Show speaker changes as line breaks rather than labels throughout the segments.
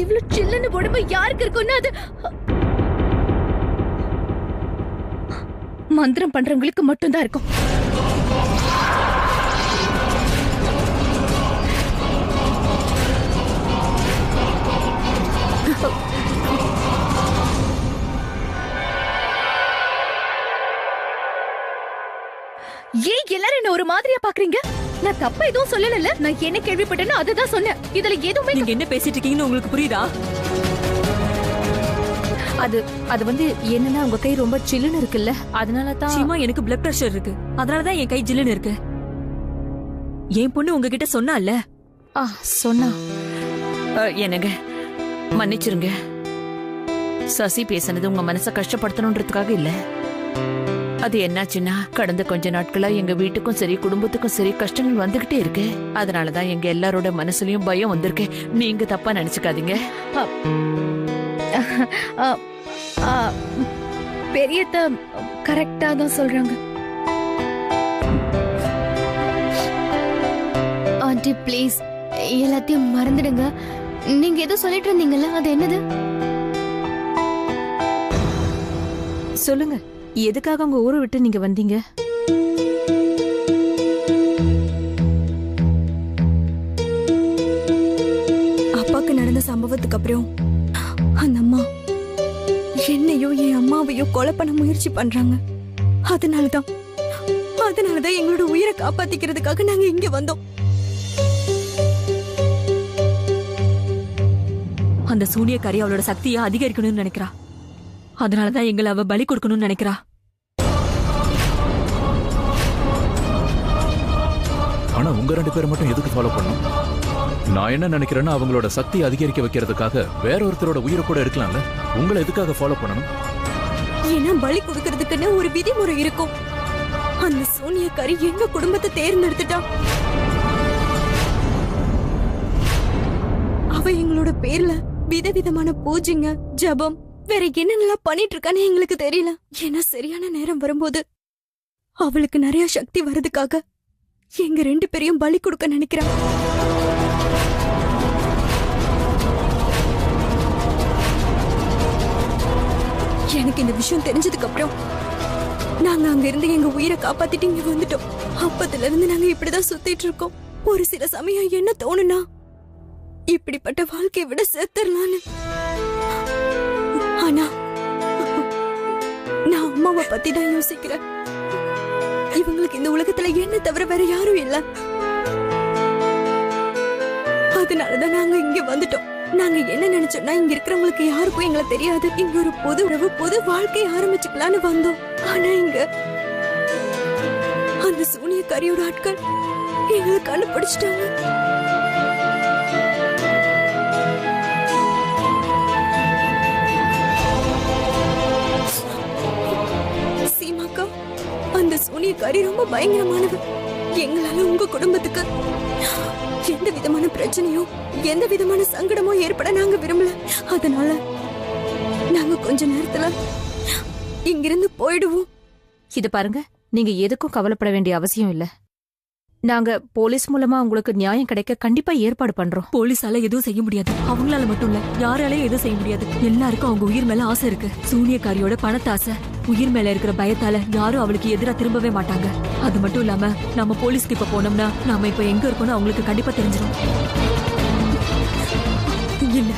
இவ்ளோ சில்லுன்னு உடம்பு யாருக்கு இருக்கும்னா அது மந்திரம் பண்றவங்களுக்கு மட்டும்தான் இருக்கும். ஏன் எல்லாரும் என்ன ஒரு மாதிரியா பாக்குறீங்க? நான் தப்பா எதுவும் சொல்லல. நான் என்ன கேள்விப்பட்டேனோ அதுதான் சொன்னேன். இதுல எதுவுமே
நீங்க என்ன பேசிட்டு இருக்கீங்கன்னு உங்களுக்கு புரியுதா?
அது வந்து என்னன்னா உங்க கை ரொம்ப சில்லுன்னு இருக்குல்ல, அதனால தான்.
சீமா, எனக்கு பிளட் பிரஷர் இருக்கு, அதனாலதான் என் கை ஜில்லுன்னு இருக்கு. என் பொண்ணு உங்ககிட்ட சொன்னால.
சொன்னா.
என்னங்க மன்னிச்சிருங்க. சசி பேசினது உங்க மனசை கஷ்டப்படுத்தணுன்றதுக்காக இல்ல. அது என்னாச்சுன்னா கடந்த கொஞ்ச நாட்களா எங்க வீட்டுக்கும் சரி குடும்பத்துக்கும் சரி கஷ்டங்கள் வந்துகிட்டே இருக்கு. அதனாலதான் எங்க எல்லாரோட மனசுலயும் பயம் வந்திருக்கு. நீங்க தப்பா நினைச்சுக்காதீங்க.
பெரியத்த கரெக்டா தான் சொல்றாங்க.
ஆண்டி ப்ளீஸ் எல்லாத்தையும் மறந்துடுங்க. நீங்க ஏதோ சொல்லிட்டு இருந்தீங்கல்ல, அது என்னது?
சொல்லுங்க, எதுக்காக உங்க ஊரை விட்டு நீங்க வந்தீங்க?
அப்பாக்கு நடந்த சம்பவத்துக்கு அப்புறம் அந்த அம்மா என்னையோ என் அம்மாவையோ கொலை பண்ண முயற்சி பண்றாங்க. அதனாலதான் எங்களோட உயிரை காப்பாத்திக்கிறதுக்காக நாங்க இங்க வந்தோம்.
அந்த சூனியக்காரி அவளோட சக்தியை அதிகரிக்கணும்னு நினைக்கிறா. அதனாலதான் எங்களை அவ பலி கொடுக்கணும்னு நினைக்கிறா.
ஆனா உங்க 2 பேரை மட்டும் எதுக்கு ஃபாலோ பண்ணும்? நான் என்ன நினைக்கிறேன்னா அவங்களோட சக்தி அதிகரிக்க வைக்கிறதுக்காக வேற ஒருத்தரோட உயிரை கூட எடுக்கலாம்ல. உங்களை எதுக்காக ஃபாலோ பண்ணணும்?
ஏன்னா பலி கொடுக்கறதுக்குன்னு ஒரு விதிமுறை இருக்கும். அந்த சோனியக்காரி எங்க குடும்பத்தை தேர்ந்தெடுத்துட்டா. அவ எங்களோட பேர்ல விதவிதமான பூஜைங்க, ஜபம், வேற என்னென்னலாம் பண்ணிட்டு இருக்கான்னு எங்களுக்கு தெரியல. ஏன்னா சரியான நேரம் வரும்போது அவளுக்கு நிறைய சக்தி வர்றதுக்காக எங்க 2 பேரையும் பலி கொடுக்க நினைக்கிறான். எனக்கு இந்த விஷயம் தெரிஞ்சதுக்கு அப்புறம் நாங்க அங்க இருந்து எங்க உயிரை காப்பாத்திட்டு இங்க வந்துட்டோம். அப்பத்துல இருந்து நாங்க இப்படிதான் சுத்திட்டு இருக்கோம். ஒரு சில சமயம் என்ன தோணுனா, இப்படிப்பட்ட வாழ்க்கையை விட செத்துறலான்னு. ஆனா நான் அம்மாவை பத்தி தான் யோசிக்கிறேன். இவங்களுக்கு இந்த உலகத்துல என்ன தவிர வேற யாரும் இல்ல. அதனாலதான் நாங்க இங்க வந்துட்டோம். நாங்க என்ன நினைச்சோம்னா, இங்க இருக்கிறவங்களுக்கு யாருக்கும் எங்களை தெரியாது. இங்க ஒரு பொது உறவு, பொது வாழ்க்கையை ஆரம்பிச்சுக்கலான்னு வந்தோம். ஆனா இங்க அந்த சூனியக்காரியோட ஆட்கள் எங்களை கண்டுபிடிச்சிட்டாங்க. சீமாக்கா, அந்த சூனியக்காரி ரொம்ப பயங்கரமானவ. எங்களால உங்க குடும்பத்துக்கு எந்த விதமான பிரச்சனையோ எந்த விதமான சங்கடமோ ஏற்பட நாங்க விரும்பல. அதனால நாங்க கொஞ்ச நேரத்துல இங்கிருந்து போயிடுவோம்.
இது பாருங்க, நீங்க எதுக்கும் கவலைப்பட வேண்டிய அவசியம் இல்ல. நாங்க போலீஸ் மூலமா உங்களுக்கு நியாயம் கிடைக்க கண்டிப்பா ஏற்பாடு பண்றோம்.
போலீஸால எதுவும் செய்ய முடியாது. அவங்களால மட்டும் இல்ல, யாராலையும் எதுவும் செய்ய முடியாது. எல்லாருக்கும் அவங்க உயிர் மேல ஆசை இருக்கு. சூனியக்காரியோட பணத்தாசை, உயிர் மேல இருக்கிற பயத்தால யாரும் அவளுக்கு எதிரா திரும்பவே மாட்டாங்க. அது மட்டும் இல்லாம நம்ம போலீஸ்க்கு இப்ப போனோம்னா நாம இப்ப எங்க இருக்கோம்னு அவங்களுக்கு கண்டிப்பா தெரிஞ்சிடும். இல்ல,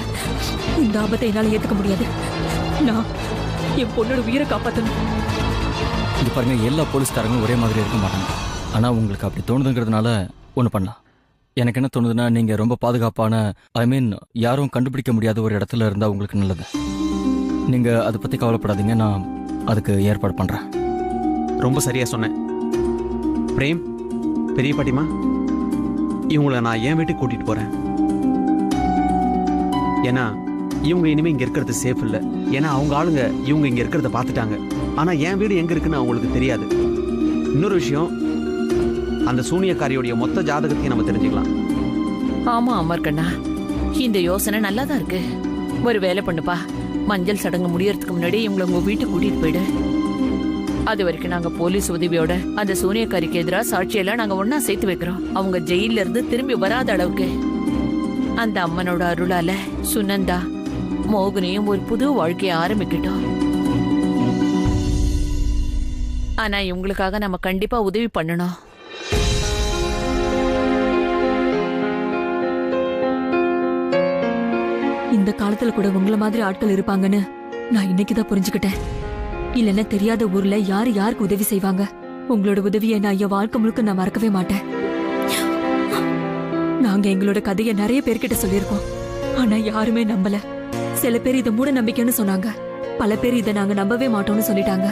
இந்த ஆபத்தை என்னால ஏத்துக்க முடியாது. நான் என் பொண்ணோட உயிரை காப்பாத்தணும்.
இது பாருங்க, எல்லா போலீஸ்காரங்களும் ஒரே மாதிரி இருக்க மாட்டாங்க. ஆனா உங்களுக்கு அப்படி தோணுதுங்கிறதுனால ஒண்ணு பண்ணலாம். எனக்கு என்ன தோணுதுன்னா, நீங்க ரொம்ப பாதுகாப்பான, யாரும் கண்டுபிடிக்க முடியாத ஒரு இடத்துல இருந்தா உங்களுக்கு நல்லது. நீங்க அதை பத்தி கவலைப்படாதீங்க, நான் அதுக்கு ஏற்பாடு பண்றேன்.
ரொம்ப சரியா சொன்னேன். பிரேம், பெரிய பாட்டிமா, இவங்களை நான் என் வீட்டுக்கு கூட்டிட்டு போறேன். ஏன்னா இவங்க இனிமே இங்க இருக்கிறது சேஃப் இல்லை. ஏன்னா அவங்க ஆளுங்க இவங்க இங்க இருக்கிறத பார்த்துட்டாங்க. ஆனா என் வீடு எங்க இருக்குன்னு அவங்களுக்கு தெரியாது. இன்னொரு விஷயம், அந்த சூனியக்காரியோடைய மொத்த ஜாதகத்தையும் நம்ம தெரிஞ்சுக்கலாம்.
ஆமா அமர்கண்ணா, இந்த யோசனை நல்லா தான் இருக்கு. ஒரு வேலை பண்ணுப்பா, மஞ்சள் சடங்கு முடியறதுக்கு முன்னாடி இவங்களை உங்க வீட்டுக்கு கூட்டிட்டு போயிடு. அது வரைக்கும் நாங்க போலீஸ் உதவியோட அந்த சூனியக்காரிக்கு எதிராக சாட்சியெல்லாம் நாங்க ஒன்னா சேர்த்து வைக்கிறோம். அவங்க ஜெயில இருந்து திரும்பி வராத அளவுக்கு. அந்த அம்மனோட அருளால சுனந்தா மோகனையும் ஒரு புது வாழ்க்கையை ஆரம்பிக்கட்டும். ஆனா இவங்களுக்காக நம்ம கண்டிப்பா உதவி பண்ணணும்.
இந்த காலத்துல கூட உங்கள மாதிரி ஆட்கள் இருப்பாங்கன்னு நான் இன்னைக்குதான் புரிஞ்சுக்கிட்டேன். இல்லன்னா தெரியாத ஊர்ல யாரு யாருக்கு உதவி செய்வாங்க. உங்களோட உதவியை நான் என் வாழ்க்கை முழுக்க நான் மறக்கவே மாட்டேன். நாங்க எங்களோட கதையை நிறைய பேர்கிட்ட சொல்லியிருக்கோம். ஆனா யாருமே நம்பல. சில பேர் இதை மூட நம்பிக்கைன்னு சொன்னாங்க. பல பேர் இதை நாங்க நம்பவே மாட்டோம்னு சொல்லிட்டாங்க.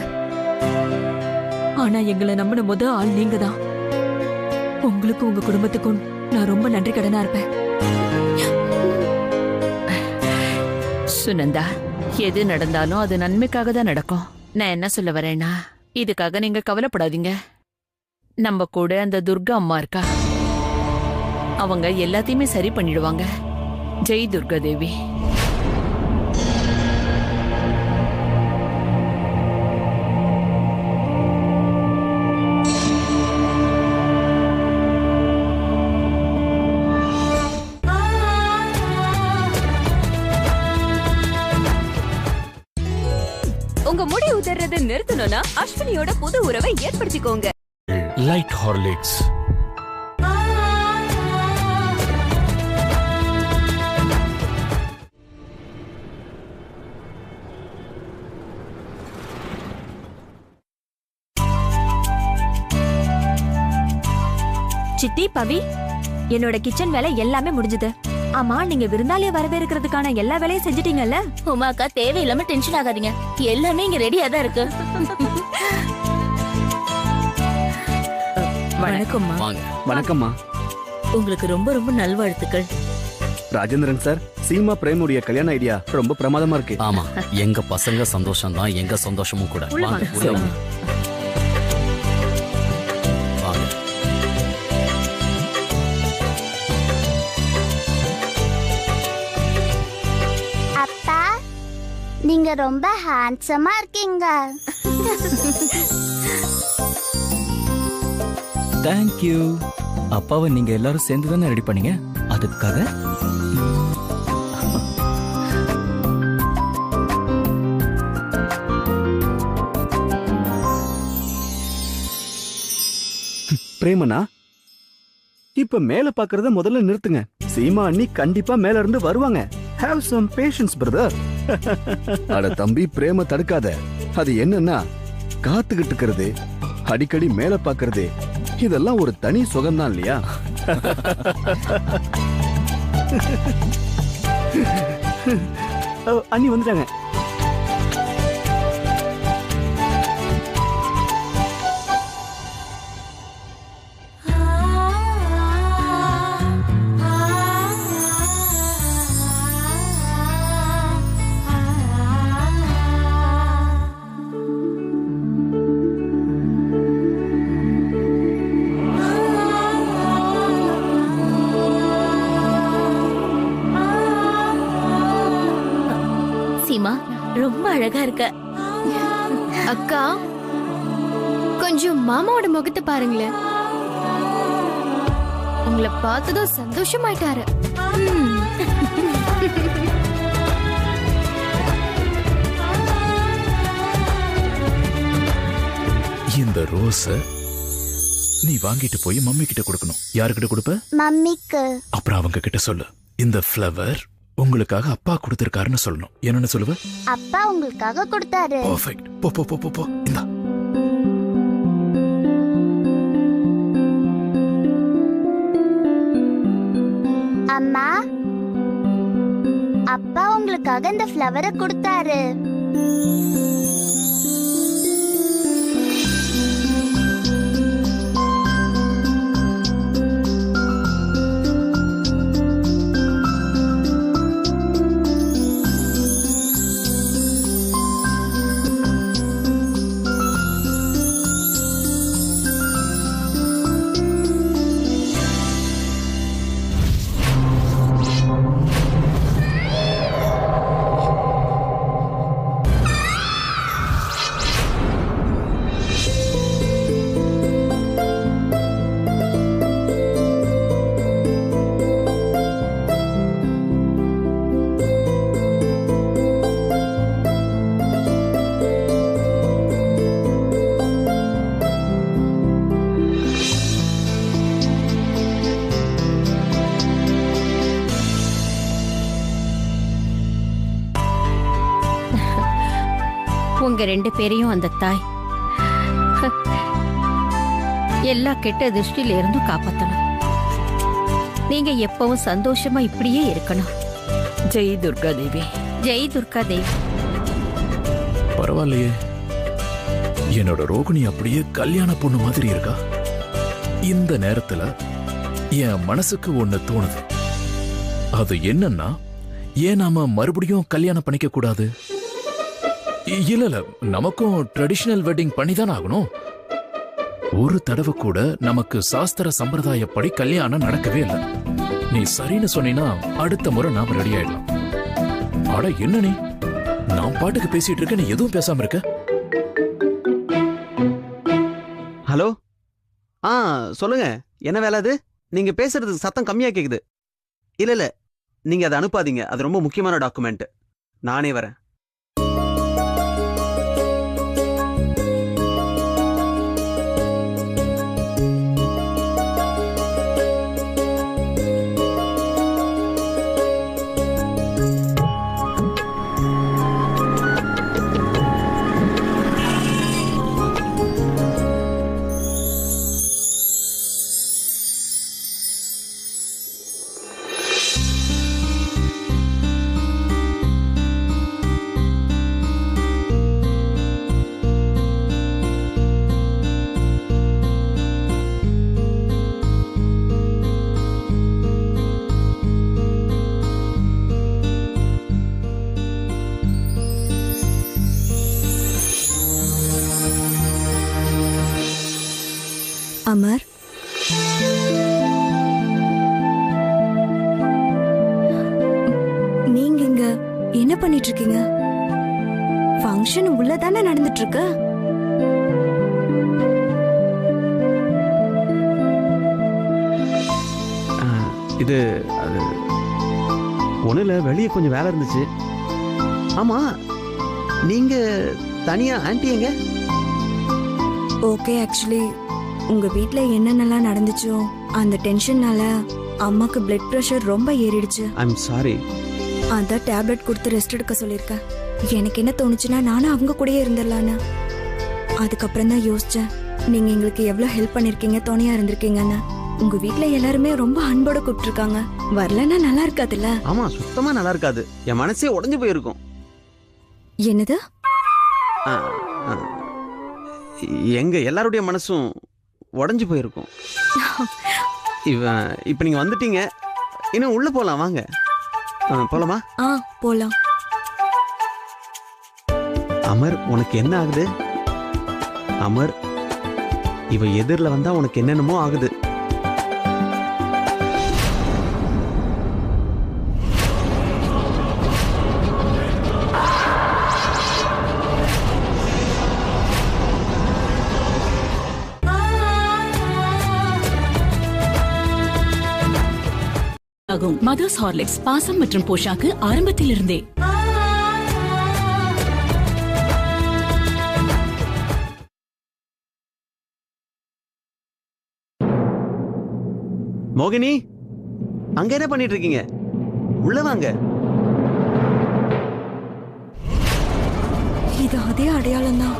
ஆனா எங்களை நம்பின முத ஆள் நீங்க தான். உங்களுக்கும் உங்க குடும்பத்துக்கும் நான் ரொம்ப நன்றி கடனா இருப்பேன்.
சுனந்தா, எது நடந்தாலும் அது நன்மைக்காக தான் நடக்கும். நான் என்ன சொல்ல வரேன்னா, இதுக்காக நீங்க கவலைப்படாதீங்க. நம்ம கூட அந்த துர்கா அம்மா இருக்கா, அவங்க எல்லாத்தையுமே சரி பண்ணிடுவாங்க. ஜெய் துர்கா தேவி.
உங்க முடி உதறது நிறுத்தணும்னா அஸ்வினியோட புது உறவை ஏற்படுத்திக்கோங்க.
Light Horlicks.
சித்தி, பவி, என்னோட கிச்சன் வேலை எல்லாமே முடிஞ்சது. ஆமா, நீங்க விருந்தாளிய வரவேற்கிறதுக்கான எல்லா வேலையும் செஞ்சிட்டீங்கல்ல?
உமாக்கா, தேவையில்லாம டென்ஷன் ஆகாதீங்க. எல்லாமே இங்க ரெடியா தான் இருக்கு.
வணக்கம்மா.
வணக்கம்மா.
உங்களுக்கு ரொம்ப ரொம்ப நல்வாழ்த்துக்கள்.
ராஜேந்திரன் சார், சீமா பிரேமுடைய கல்யாண ஐடியா ரொம்ப பிரமாதமா இருக்கு.
ஆமா, எங்க பசங்க சந்தோஷம் தான் எங்க சந்தோஷமும் கூட. வாங்க, உள்ள வாங்க.
அப்பா, நீங்க ரொம்ப ஹேண்ட்ஸமா இருக்கீங்க.
தேங்க்யூ. அப்பாவை நீங்க எல்லாரும் சேர்ந்து தானே ரெடி பண்ணீங்க? அதுக்காக
பிரேமனா, இப்ப மேல பாக்குறத முதல்ல நிறுத்துங்க. சீமா அண்ணி கண்டிப்பா மேல இருந்து வருவாங்க. Have some patience, brother. அட தம்பி, பிரேம தடுக்காத. அது என்னன்னா, காத்துக்கிட்டு இருக்கிறது, அடிக்கடி மேல பாக்குறது, இதெல்லாம் ஒரு தனி சுகம்தான் இல்லையா? அண்ணி வந்துட்டாங்க.
சீமா, ரொம்ப அழகா இருக்க.
அக்கா, கொஞ்சம் மாமாவோட முகத்தை பாருங்களேன். உங்களை பார்த்ததும் சந்தோஷமாயிட்டாரு.
இந்த ரோஸ நீ வாங்கிட்டு போய் மம்மி கிட்ட கொடுக்கணும். யாருக்கிட்ட கொடுப்ப?
மம்மிக்கு.
அப்புறம் அவங்க கிட்ட சொல்லு, இந்த ஃப்ளவர் உங்களுக்காக அப்பா கொடுத்திருக்காருன்னு சொல்லணும். என்னன்னு சொல்லுவ?
அப்பா உங்களுக்காக கொடுத்தாரு.
பெர்ஃபெக்ட். போ போ போ போ. இந்தா.
அம்மா, அப்பா உங்களுக்காக இந்த ஃப்ளவரை கொடுத்தாரு.
எங்க 2 பேரையும் அந்த தாய் எல்லா கெட்ட திருஷ்டில இருந்தும் காப்பாத்தணும். நீங்க எப்பவும் சந்தோஷமா இப்படியே இருக்கணும்.
ஜெய் துர்கா தேவி.
ஜெய் துர்கா தேவி.
பரவாயில்லையே, என்னோட ரோகிணி அப்படியே கல்யாண பொண்ணு மாதிரி இருக்கா. இந்த நேரத்துல என் மனசுக்கு ஒண்ணு தோணுது. அது என்னன்னா, ஏன் நாம மறுபடியும் கல்யாணம் பண்ணிக்க கூடாது? இல்ல, நமக்கும் ட்ரெடிஷனல் வெட்டிங் பண்ணிதான் ஆகணும். ஒரு தடவை கூட நமக்கு சாஸ்திர சம்பிரதாயப்படி கல்யாணம் நடக்கவே இல்லை. நீ சரின்னு சொன்னீனா அடுத்த முறை நாம ரெடி ஆயிடலாம். அட என்ன நீ, நான் பாட்டுக்கு பேசிட்டு இருக்க, நீ எதுவும் பேசாம இருக்க?
ஹலோ, சொல்லுங்க, என்ன வேலை அது? நீங்க பேசுறது சத்தம் கம்மியா கேக்குது. இல்ல நீங்க அதை அனுப்பாதீங்க, அது ரொம்ப முக்கியமான டாக்குமெண்ட். நானே வரேன்.
அமர், நீங்க இங்க என்ன பண்ணிட்டு இருக்கீங்க? ஃபங்க்ஷன் உள்ளதானே நடந்துட்டு இருக்கு.
இது அது ஒண்ணு இல்ல, வெளியே கொஞ்சம் வேலை இருந்துச்சு. ஆமா, நீங்க தனியா ஆன்ட்டி எங்க?
ஓகே, ஆக்சுவலி உங்க வீட்ல என்னென்னலாம் நடந்துச்சோ அந்த டென்ஷன்னால அம்மாக்கு பிளட் பிரஷர் ரொம்ப ஏறிடுச்சு.
I'm sorry.
அதான் டேப்லெட் கொடுத்து ரெஸ்ட் எடுக்க சொல்லியிருக்கேன். எனக்கு என்ன தோணுச்சுன்னா நானும் அவங்க கூடயே இருந்துடலான்னு. அதுக்கப்புறம் தான் யோசிச்சேன், நீங்க எங்களுக்கு எவ்வளவு ஹெல்ப் பண்ணிருக்கீங்க, துணையா இருந்திருக்கீங்கன்னு. உங்க வீட்ல எல்லாருமே ரொம்ப அன்போட கூப்பிட்டுருக்காங்க. வரலன்னா நல்லா இருக்காதுல்ல?
ஆமா, சுத்தமா நல்லா இருக்காது. என் மனசே உடைஞ்சு போயிருக்கும்.
என்னது?
எங்க எல்லாருடைய மனசும் உடைஞ்சு போயிருக்கும். இப்ப நீங்க வந்துட்டீங்க, இன்னும் உள்ள போலாம், வாங்க. போலாமா?
போலாம்.
அமர், உனக்கு என்ன ஆகுது? அமர், இவ எதிரில் வந்தா உனக்கு என்னென்னமோ ஆகுது.
மதர்ஸ் ஹார்லிக்ஸ், பாசம் மற்றும் போஷாக்கு ஆரம்பத்திலிருந்தே.
மோகினி, அங்க என்ன பண்ணிட்டு இருக்கீங்க? உள்ள வாங்க.
இது அதே அடையாளம் தான்.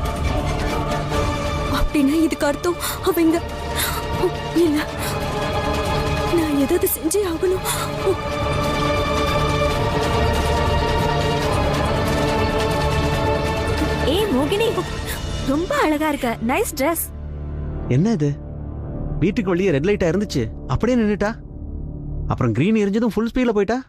அப்படின்னா இதுக்கு அர்த்தம் அவங்க இல்ல, நான் ஏதாவது செஞ்சே ஆகணும்.
ஏய் மோகினி, ரொம்ப அழகா இருக்க. Nice Dress.
என்ன இது? வீட்டுக்கு வெளியே ரெட் லைட்டா இருந்துச்சு, அப்படியே நின்னுட்டா. அப்புறம் கிரீன் எரிஞ்சதும் ஃபுல் ஸ்பீட்ல போயிட்டா.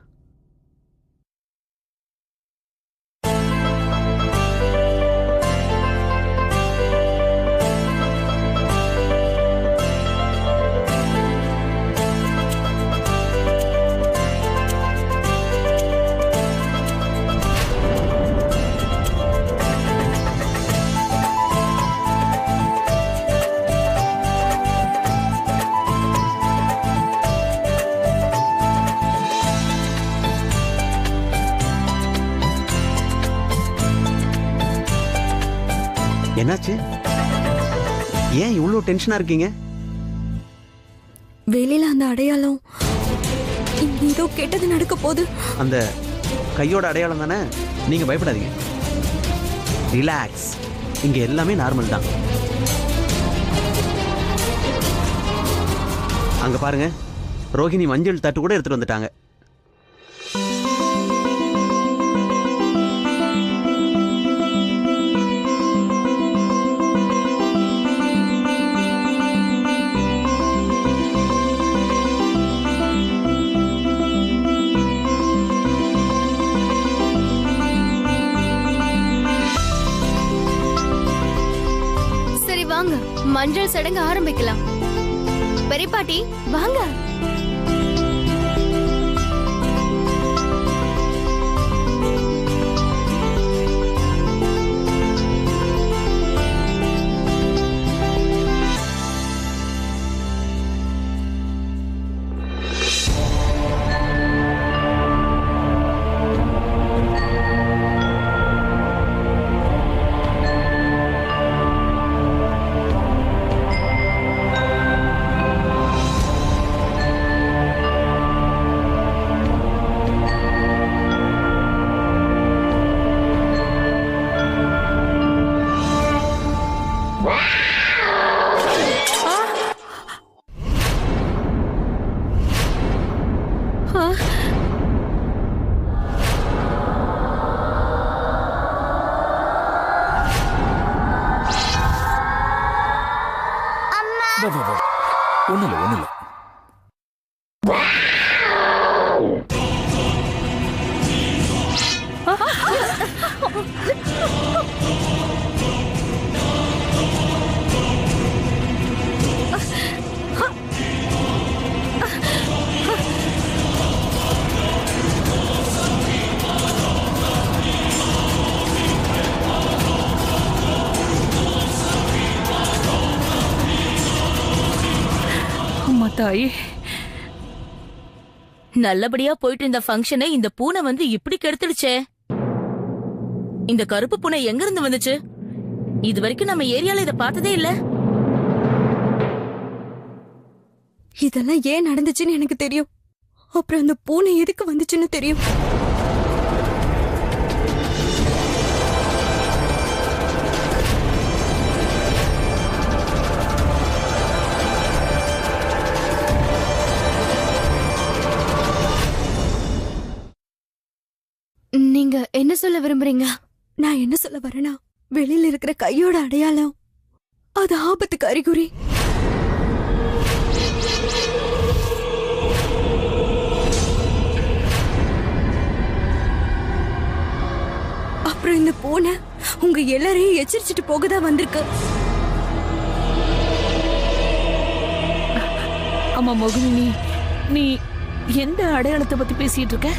என்னாச்சு? ஏன் இவ்வளவு டென்ஷனா இருக்கீங்க?
வெளியில அந்த அடையாளம் ஏதோ கெட்டது நடக்க போகுது.
அந்த கையோட அடையாளம் தானே, நீங்க பயப்படாதீங்க. ரிலாக்ஸ், இங்க எல்லாமே நார்மல் தான். அங்க பாருங்க, ரோஹிணி மஞ்சள் தட்டு கூட எடுத்துட்டு வந்துட்டாங்க.
சரி வாங்க, மஞ்சள் சடங்கு ஆரம்பிக்கலாம். பெரியபாட்டி வாங்க.
ஒண்ணுல
தாயே,
நல்லபடியா போயிட்டு இந்த ஃபங்க்ஷனை இந்த பூனை வந்து இப்படி கெடுத்துடுச்சே. இந்த கருப்பு பூனை எங்க இருந்து வந்துச்சு? இது வரைக்கும் நம்ம ஏரியால இத பார்த்ததே இல்ல.
இதெல்லாம் ஏன் நடந்துச்சுன்னு எனக்கு தெரியும். அப்புறம் அந்த பூனை எதுக்கு வந்துச்சுன்னு தெரியும்.
நீங்க என்ன சொல்ல விரும்புறீங்க?
நான் என்ன சொல்ல வரேனா, வெளியில இருக்கிற கையோட அடையாளம் அது ஆபத்துக்கு அறிகுறி. அப்புறம் இந்த பூனை உங்க எல்லாரையும் எச்சரிச்சுட்டு போகதான் வந்திருக்கு.
அம்மா மோகினி, நீ எந்த அடையாளத்தை பத்தி பேசிட்டு இருக்க?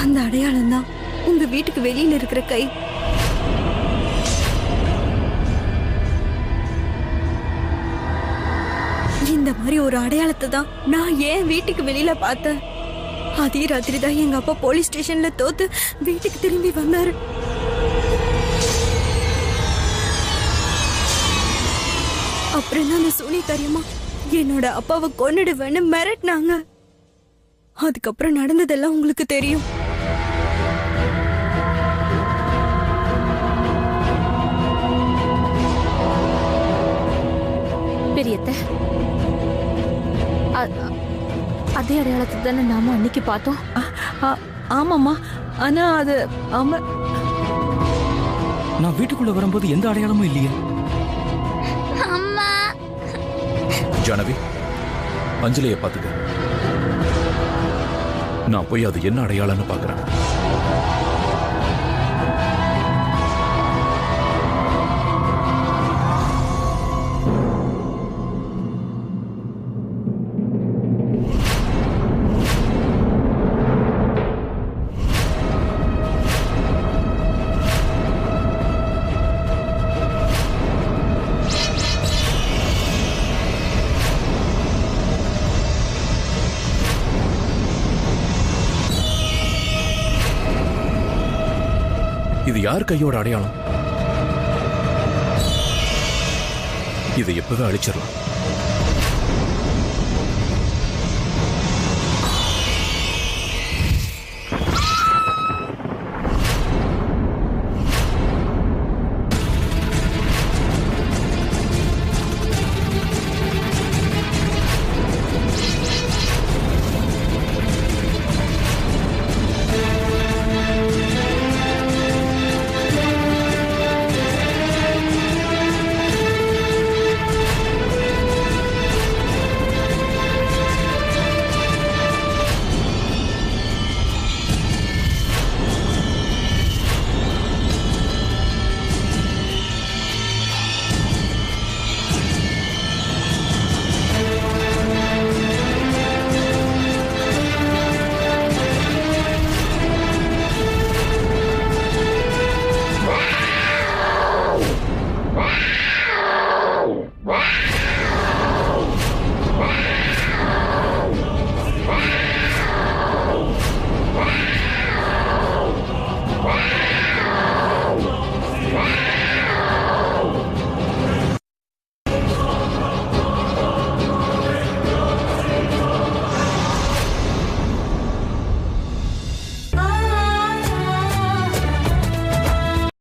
அந்த அடையாளம் தான் உங்க வீட்டுக்கு வெளியில இருக்கிற கை. இந்த மாதிரி ஒரு அடையாளத்தை தான் நான் ஏன் வீட்டுக்கு வெளியில பார்த்தேன். அதே ராத்திரி தான் எங்க அப்பா போலீஸ் ஸ்டேஷன்ல தோத்து வீட்டுக்கு திரும்பி வந்தாரு. அப்புறம் தான் அந்த சூனியக்காரியமா என்னோட அப்பாவை கொன்னுடுவேன்னு மிரட்டினாங்க. அதுக்கப்புறம் நடந்ததெல்லாம் உங்களுக்கு தெரியும்.
பெரியத்த, அதே அடையாளத்தை தானே நாம அன்னைக்கு பார்த்தோம்.
ஆமாம்மா, ஆனா அது
நான் வீட்டுக்குள்ள வரும்போது எந்த அடையாளமும் இல்லையே.
ஜானவி, அஞ்சலியை பாத்துக்க. நான் போய் அது என்ன அடையாளம்னு பாக்குறேன். இது யார் கையோட அடையாளம்? இதை எப்பவே அழிச்சிடலாம்.